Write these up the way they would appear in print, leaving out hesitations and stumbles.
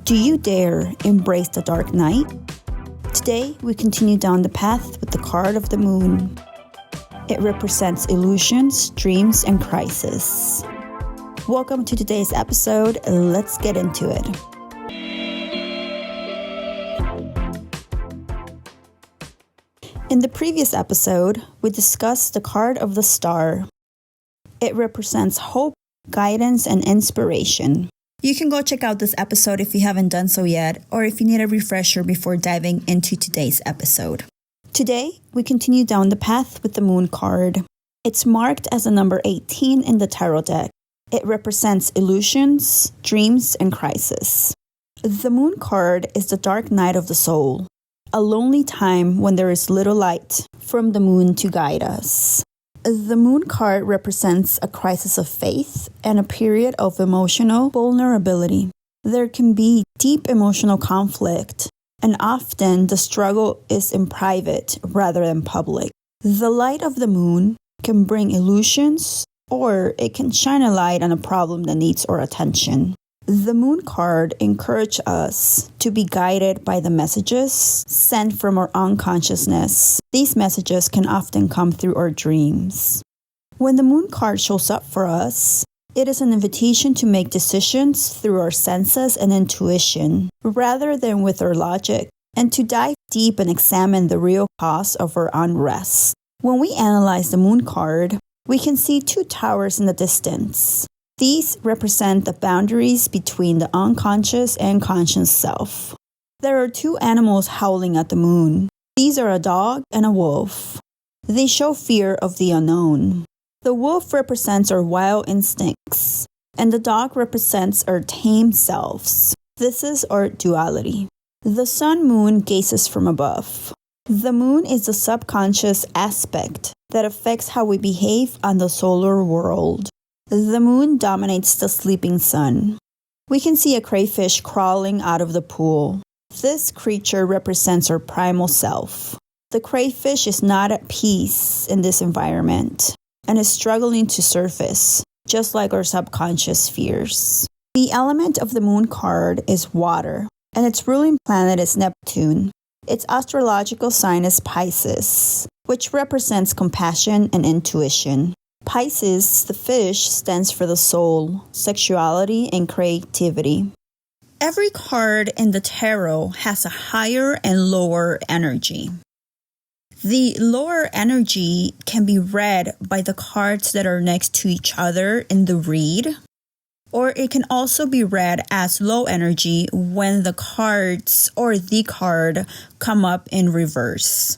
Do you dare embrace the dark night? Today, we continue down the path with the card of the moon. It represents illusions, dreams, and crisis. Welcome to today's episode. Let's get into it. In the previous episode, we discussed the card of the star. It represents hope, guidance, and inspiration. You can go check out this episode if you haven't done so yet, or if you need a refresher before diving into today's episode. Today, we continue down the path with the moon card. It's marked as a number 18 in the tarot deck. It represents illusions, dreams, and crisis. The moon card is the dark night of the soul, a lonely time when there is little light from the moon to guide us. The moon card represents a crisis of faith and a period of emotional vulnerability. There can be deep emotional conflict, and often the struggle is in private rather than public. The light of the moon can bring illusions, or it can shine a light on a problem that needs our attention. The moon card encourages us to be guided by the messages sent from our unconsciousness. These messages can often come through our dreams. When the moon card shows up for us, it is an invitation to make decisions through our senses and intuition, rather than with our logic, and to dive deep and examine the real cause of our unrest. When we analyze the moon card, we can see two towers in the distance. These represent the boundaries between the unconscious and conscious self. There are two animals howling at the moon. These are a dog and a wolf. They show fear of the unknown. The wolf represents our wild instincts, and the dog represents our tame selves. This is our duality. The sun-moon gazes from above. The moon is the subconscious aspect that affects how we behave on the solar world. The moon dominates the sleeping sun. We can see a crayfish crawling out of the pool. This creature represents our primal self. The crayfish is not at peace in this environment and is struggling to surface, just like our subconscious fears. The element of the moon card is water, and its ruling planet is Neptune. Its astrological sign is Pisces, which represents compassion and intuition. Pisces, the fish, stands for the soul, sexuality, and creativity. Every card in the tarot has a higher and lower energy. The lower energy can be read by the cards that are next to each other in the read, or it can also be read as low energy when the cards or the card come up in reverse.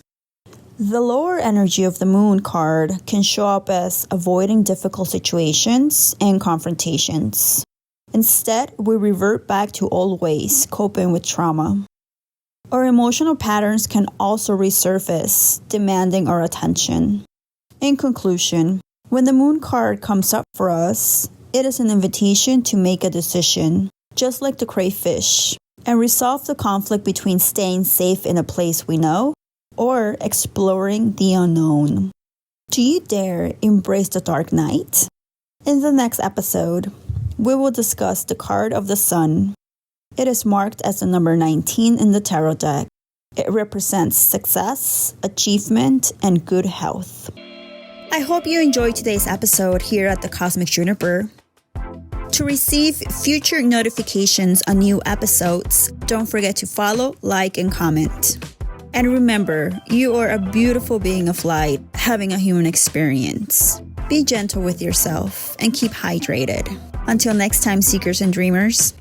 The lower energy of the moon card can show up as avoiding difficult situations and confrontations. Instead, we revert back to old ways, coping with trauma. Our emotional patterns can also resurface, demanding our attention. In conclusion, when the moon card comes up for us, it is an invitation to make a decision, just like the crayfish, and resolve the conflict between staying safe in a place we know or exploring the unknown. Do you dare embrace the dark night? In the next episode, we will discuss the card of the sun. It is marked as the number 19 in the tarot deck. It represents success, achievement, and good health. I hope you enjoyed today's episode here at the Cosmic Juniper. To receive future notifications on new episodes, don't forget to follow, like, and comment. And remember, you are a beautiful being of light, having a human experience. Be gentle with yourself and keep hydrated. Until next time, seekers and dreamers.